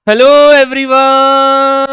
Hello everyone,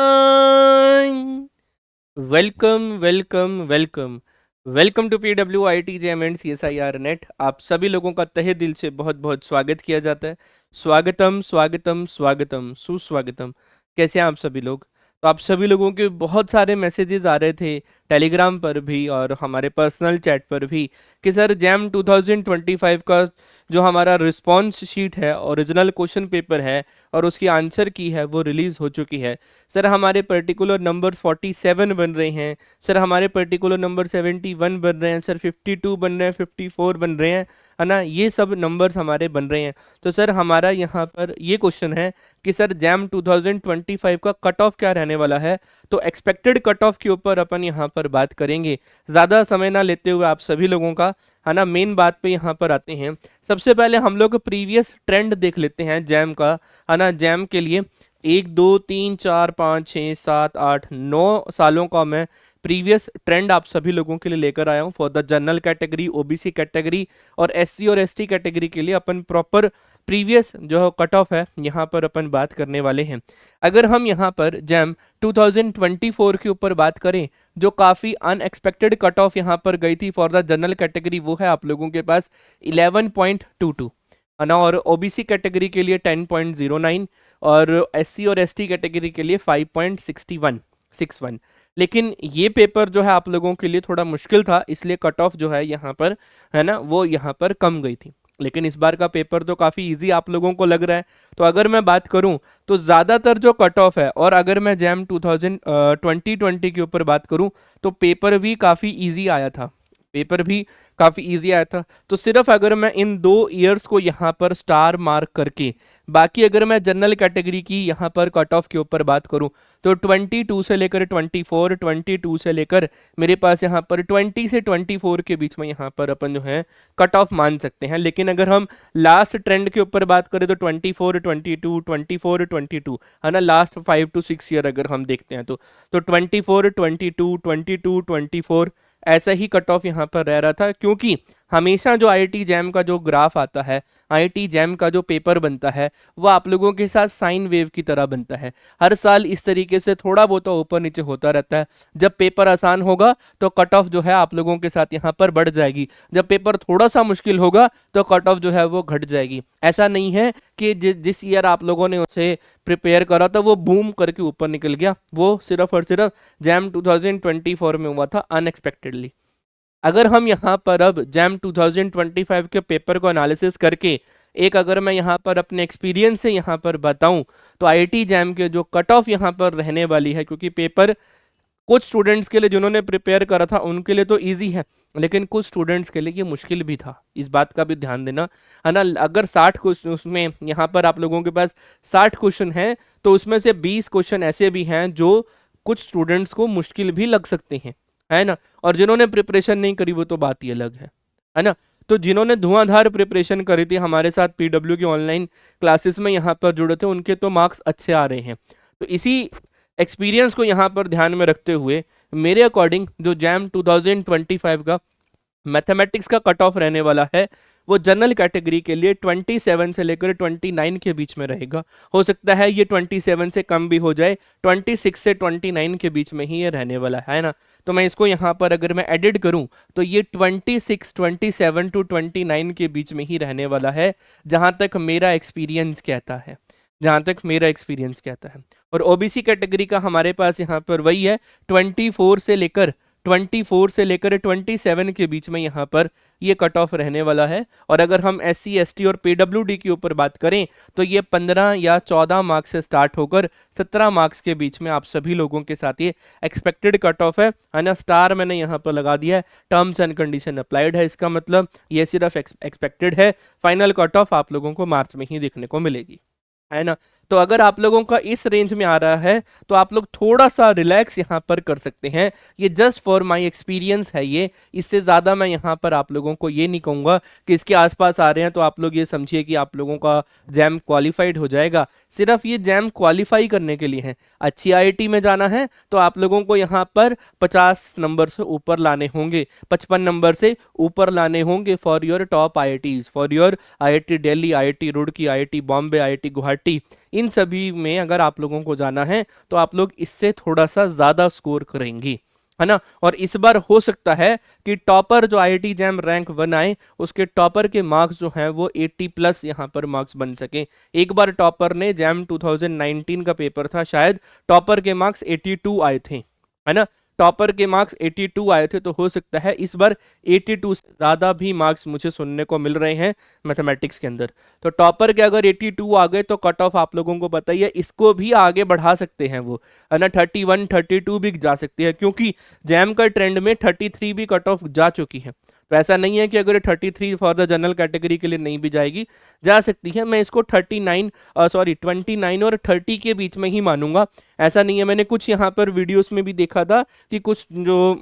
welcome welcome welcome welcome to PWITJM and CSIR net. आप सभी लोगों का तहे दिल से बहुत बहुत स्वागत किया जाता है। स्वागतम स्वागतम स्वागतम सुस्वागतम। कैसे हैं आप सभी लोग? तो आप सभी लोगों के बहुत सारे मैसेजेस आ रहे थे टेलीग्राम पर भी और हमारे पर्सनल चैट पर भी कि सर जैम 2025 का जो हमारा रिस्पॉन्स शीट है, ओरिजिनल क्वेश्चन पेपर है और उसकी आंसर की है वो रिलीज़ हो चुकी है। सर हमारे पर्टिकुलर नंबर्स 47 बन रहे हैं, सर हमारे पर्टिकुलर नंबर 71 बन रहे हैं, सर 52 बन रहे हैं, 54 बन रहे हैं, है ना। ये सब नंबर्स हमारे बन रहे हैं। तो सर हमारा यहाँ पर ये क्वेश्चन है कि सर जैम 2025 का कट ऑफ क्या रहने वाला है। तो एक्सपेक्टेड कट ऑफ के ऊपर अपन यहाँ पर बात करेंगे, ज़्यादा समय ना लेते हुए आप सभी लोगों का, है ना। मेन बात पे यहाँ पर आते हैं। सबसे पहले हम लोग प्रीवियस ट्रेंड देख लेते हैं जैम का, है ना। जैम के लिए 1 2 3 4 5 6 7 8 9 सालों का मैं प्रीवियस ट्रेंड आप सभी लोगों के लिए लेकर आया हूँ। For the general category, OBC category और SC और ST कैटेगरी के लिए अपन प्रॉपर प्रीवियस जो कट ऑफ है यहाँ पर अपन बात करने वाले हैं। अगर हम यहाँ पर जैम 2024 के ऊपर बात करें, जो काफ़ी अनएक्सपेक्टेड कट ऑफ यहाँ पर गई थी फॉर द जनरल कैटेगरी, वो है आप लोगों के पास 11.22, है ना। और OBC कैटेगरी के लिए 10.09 और SC और ST कैटेगरी के लिए 5.61। लेकिन ये पेपर जो है आप लोगों के लिए थोड़ा मुश्किल था, इसलिए कट ऑफ जो है यहाँ पर, है ना, वो यहाँ पर कम गई थी। लेकिन इस बार का पेपर तो काफ़ी इजी आप लोगों को लग रहा है। तो अगर मैं बात करूं तो ज़्यादातर जो कट ऑफ है, और अगर मैं जैम 2020 के ऊपर बात करूं तो पेपर भी काफ़ी इजी आया था, पेपर भी काफ़ी इजी आया था। तो सिर्फ अगर मैं इन 2 ईयर्स को यहाँ पर स्टार मार्क करके, बाकी अगर मैं जनरल कैटेगरी की यहाँ पर कट ऑफ के ऊपर बात करूँ तो 22 से लेकर 24, 22 से लेकर मेरे पास यहाँ पर 20 से 24 के बीच में यहाँ पर अपन जो है कट ऑफ मान सकते हैं। लेकिन अगर हम लास्ट ट्रेंड के ऊपर बात करें तो 24, 22, 24, 22, है ना। लास्ट 5 to 6 ईयर अगर हम देखते हैं तो 24, 22, 22, 24 ऐसा ही कट ऑफ यहाँ पर रह रहा था। क्योंकि हमेशा जो IIT जैम का जो ग्राफ आता है, IIT जैम का जो पेपर बनता है, वो आप लोगों के साथ साइन वेव की तरह बनता है। हर साल इस तरीके से थोड़ा बहुत ऊपर नीचे होता रहता है। जब पेपर आसान होगा तो कट ऑफ जो है आप लोगों के साथ यहाँ पर बढ़ जाएगी, जब पेपर थोड़ा सा मुश्किल होगा तो कट ऑफ जो है वो घट जाएगी। ऐसा नहीं है कि जिस ईयर आप लोगों ने उसे प्रिपेयर करा था वो बूम करके ऊपर निकल गया, वो सिर्फ और सिर्फ जैम 2024 में हुआ था अनएक्सपेक्टेडली। अगर हम यहाँ पर अब जैम 2025 के पेपर को एनालिसिस करके, एक अगर मैं यहाँ पर अपने एक्सपीरियंस से यहाँ पर बताऊं तो IIT जैम के जो कट ऑफ यहाँ पर रहने वाली है, क्योंकि पेपर कुछ स्टूडेंट्स के लिए जिन्होंने प्रिपेयर करा था उनके लिए तो इजी है, लेकिन कुछ स्टूडेंट्स के लिए ये मुश्किल भी था, इस बात का भी ध्यान देना, है ना। अगर 60 क्वेश्चन उसमें यहाँ पर आप लोगों के पास 60 क्वेश्चन हैं तो उसमें से 20 क्वेश्चन ऐसे भी हैं जो कुछ स्टूडेंट्स को मुश्किल भी लग सकते हैं, है ना। और जिन्होंने प्रिपरेशन नहीं करी वो तो बात ही अलग है ना। तो जिन्होंने धुआंधार प्रिपरेशन करी थी हमारे साथ PW की ऑनलाइन क्लासेस में यहाँ पर जुड़े थे, उनके तो मार्क्स अच्छे आ रहे हैं। तो इसी एक्सपीरियंस को यहाँ पर ध्यान में रखते हुए मेरे अकॉर्डिंग जो जैम 2025 का मैथमेटिक्स का कट ऑफ रहने वाला है वो जनरल कैटेगरी के लिए 27 से लेकर 29 के बीच में रहेगा। हो सकता है ये 27 से कम भी हो जाए, 26 से 29 के बीच में ही ये रहने वाला है ना। तो मैं इसको यहाँ पर अगर मैं एडिट करूँ तो ये 27 to 29 के बीच में ही रहने वाला है, जहाँ तक मेरा एक्सपीरियंस कहता है, जहाँ तक मेरा एक्सपीरियंस कहता है। और OBC कैटेगरी का हमारे पास यहाँ पर वही है 24 से लेकर 27 के बीच में यहाँ पर ये कट ऑफ रहने वाला है। और अगर हम SC ST और PWD के ऊपर बात करें तो ये 15 या 14 मार्क्स से स्टार्ट होकर 17 मार्क्स के बीच में आप सभी लोगों के साथ ये एक्सपेक्टेड कट ऑफ है ना। स्टार मैंने यहाँ पर लगा दिया है, टर्म्स एंड कंडीशन अप्लाइड है, इसका मतलब ये सिर्फ एक्सपेक्टेड है, फाइनल कट ऑफ आप लोगों को मार्च में ही देखने को मिलेगी, है ना। तो अगर आप लोगों का इस रेंज में आ रहा है तो आप लोग थोड़ा सा रिलैक्स यहाँ पर कर सकते हैं। ये जस्ट फॉर माय एक्सपीरियंस है, ये इससे ज़्यादा मैं यहाँ पर आप लोगों को ये नहीं कहूँगा कि इसके आसपास आ रहे हैं तो आप लोग ये समझिए कि आप लोगों का जैम क्वालिफाइड हो जाएगा। सिर्फ ये जैम क्वालिफाई करने के लिए है। अच्छी IIT में जाना है तो आप लोगों को यहाँ पर 50 नंबर से ऊपर लाने होंगे, 55 नंबर से ऊपर लाने होंगे for your top IITs, for your IIT Delhi, IIT Roorkee, IIT Bombay, IIT Guwahati. इन सभी में अगर आप लोगों को जाना है तो आप लोग इससे थोड़ा सा ज़्यादा स्कोर करेंगे, है ना। और इस बार हो सकता है कि टॉपर जो आईआईटी जैम रैंक 1 आए उसके टॉपर के मार्क्स जो हैं वो 80 प्लस यहाँ पर मार्क्स बन सके। एक बार टॉपर ने जैम 2019 का पेपर था शायद, टॉपर के मार्क्स 82 आए थे, है ना। टॉपर के मार्क्स 82 आए थे, तो हो सकता है इस बार 82 से ज़्यादा भी मार्क्स मुझे सुनने को मिल रहे हैं मैथमेटिक्स के अंदर। तो टॉपर के अगर 82 आ गए तो कट ऑफ आप लोगों को पता ही है, इसको भी आगे बढ़ा सकते हैं वो, है ना। 31 32 भी जा सकती है, क्योंकि जैम का ट्रेंड में 33 भी कट ऑफ जा चुकी है। तो ऐसा नहीं है कि अगर 33 फॉर द जनरल कैटेगरी के लिए नहीं भी जाएगी, जा सकती है। मैं इसको 29 और 30 के बीच में ही मानूंगा। ऐसा नहीं है, मैंने कुछ यहाँ पर वीडियोस में भी देखा था कि कुछ जो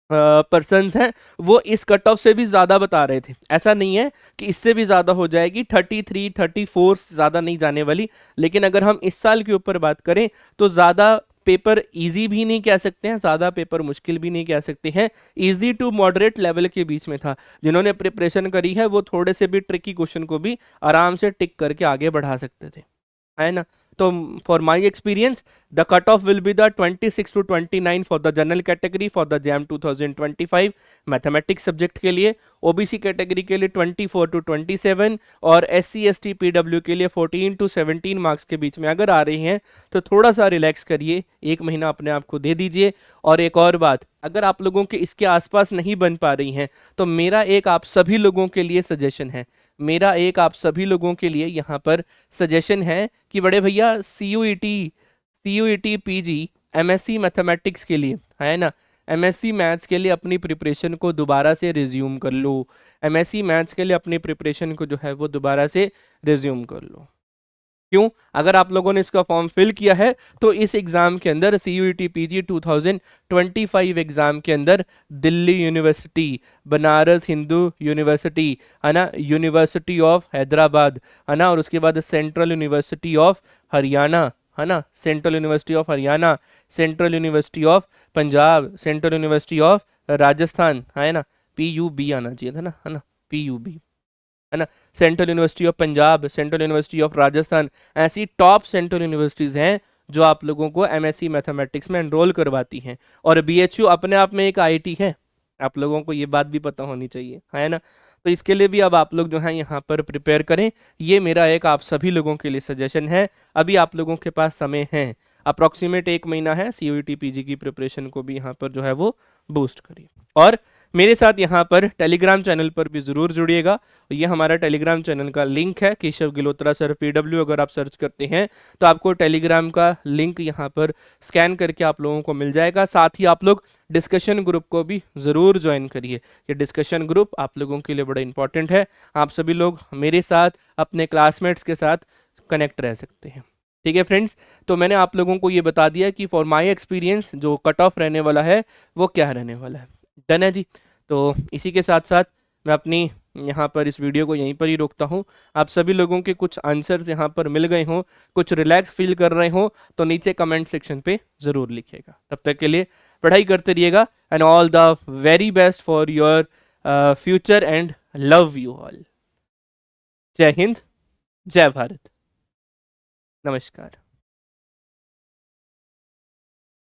पर्सन्स हैं वो इस कट ऑफ से भी ज़्यादा बता रहे थे। ऐसा नहीं है कि इससे भी ज़्यादा हो जाएगी, 33 34 से ज़्यादा नहीं जाने वाली। लेकिन अगर हम इस साल के ऊपर बात करें तो ज़्यादा पेपर इजी भी नहीं कह सकते हैं, ज़्यादा पेपर मुश्किल भी नहीं कह सकते हैं, इजी टू मॉडरेट लेवल के बीच में था। जिन्होंने प्रिपरेशन करी है वो थोड़े से भी ट्रिकी क्वेश्चन को भी आराम से टिक करके आगे बढ़ा सकते थे, है ना। तो for my experience the cut off will be the 26 to 29 for the general category for the jam 2025 mathematics subject के लिए, ओबीसी कैटेगरी के लिए 24 to 27 और एससी एसटी पीडब्ल्यू के लिए 14 to 17 मार्क्स के बीच में अगर आ रही हैं तो थोड़ा सा रिलैक्स करिए, एक महीना अपने आप को दे दीजिए। और एक और बात, अगर आप लोगों के इसके आसपास नहीं बन पा रही हैं तो मेरा एक आप सभी लोगों के लिए सजेशन है, मेरा एक आप सभी लोगों के लिए यहाँ पर सजेशन है कि बड़े भैया सीयूईटी पीजी एमएससी मैथमेटिक्स के लिए, है ना, एमएससी मैथ्स के लिए अपनी प्रिपरेशन को दोबारा से रिज्यूम कर लो। एमएससी मैथ्स के लिए अपनी प्रिपरेशन को जो है वो दोबारा से रिज्यूम कर लो। क्यों? अगर आप लोगों ने इसका फॉर्म फिल किया है तो इस एग्जाम के अंदर सीयूईटी पीजी 2025 एग्जाम के अंदर दिल्ली यूनिवर्सिटी, बनारस हिंदू यूनिवर्सिटी, है ना, यूनिवर्सिटी ऑफ हैदराबाद, है ना, और उसके बाद सेंट्रल यूनिवर्सिटी ऑफ हरियाणा, है ना, central university of Haryana, central university of Punjab, central university of Rajasthan, है ना, PUB आना चाहिए था ना, है ना, PUB, है ना, central university of Punjab, central university of Rajasthan, ऐसी टॉप सेंट्रल यूनिवर्सिटीज़ हैं जो आप लोगों को एमएससी मैथमेटिक्स में एनरोल करवाती हैं। और बीएचयू अपने आप में एक आईआईटी है, आप लोगों को ये बात भी पता होनी चाहिए, है ना। तो इसके लिए भी अब आप लोग जो हैं यहाँ पर प्रिपेयर करें, ये मेरा एक आप सभी लोगों के लिए सजेशन है। अभी आप लोगों के पास समय है, अप्रॉक्सीमेट 1 महीना है, सीयूईटी पीजी की प्रिपरेशन को भी यहाँ पर जो है वो बूस्ट करिए। और मेरे साथ यहाँ पर टेलीग्राम चैनल पर भी ज़रूर जुड़िएगा। ये हमारा टेलीग्राम चैनल का लिंक है, केशव गिलोत्रा सर PW, अगर आप सर्च करते हैं तो आपको टेलीग्राम का लिंक यहाँ पर स्कैन करके आप लोगों को मिल जाएगा। साथ ही आप लोग डिस्कशन ग्रुप को भी ज़रूर ज्वाइन करिए, ये डिस्कशन ग्रुप आप लोगों के लिए बड़ा इंपॉर्टेंट है। आप सभी लोग मेरे साथ अपने क्लासमेट्स के साथ कनेक्ट रह सकते हैं, ठीक है फ्रेंड्स। तो मैंने आप लोगों को ये बता दिया कि फॉर माई एक्सपीरियंस जो कट ऑफ रहने वाला है वो क्या रहने वाला है। डन है जी। तो इसी के साथ साथ मैं अपनी यहाँ पर इस वीडियो को यहीं पर ही रोकता हूँ। आप सभी लोगों के कुछ आंसर्स यहाँ पर मिल गए हों, कुछ रिलैक्स फील कर रहे हों तो नीचे कमेंट सेक्शन पे ज़रूर लिखिएगा। तब तक के लिए पढ़ाई करते रहिएगा and all the very best for your future and love you all. जय हिंद, जय भारत, नमस्कार।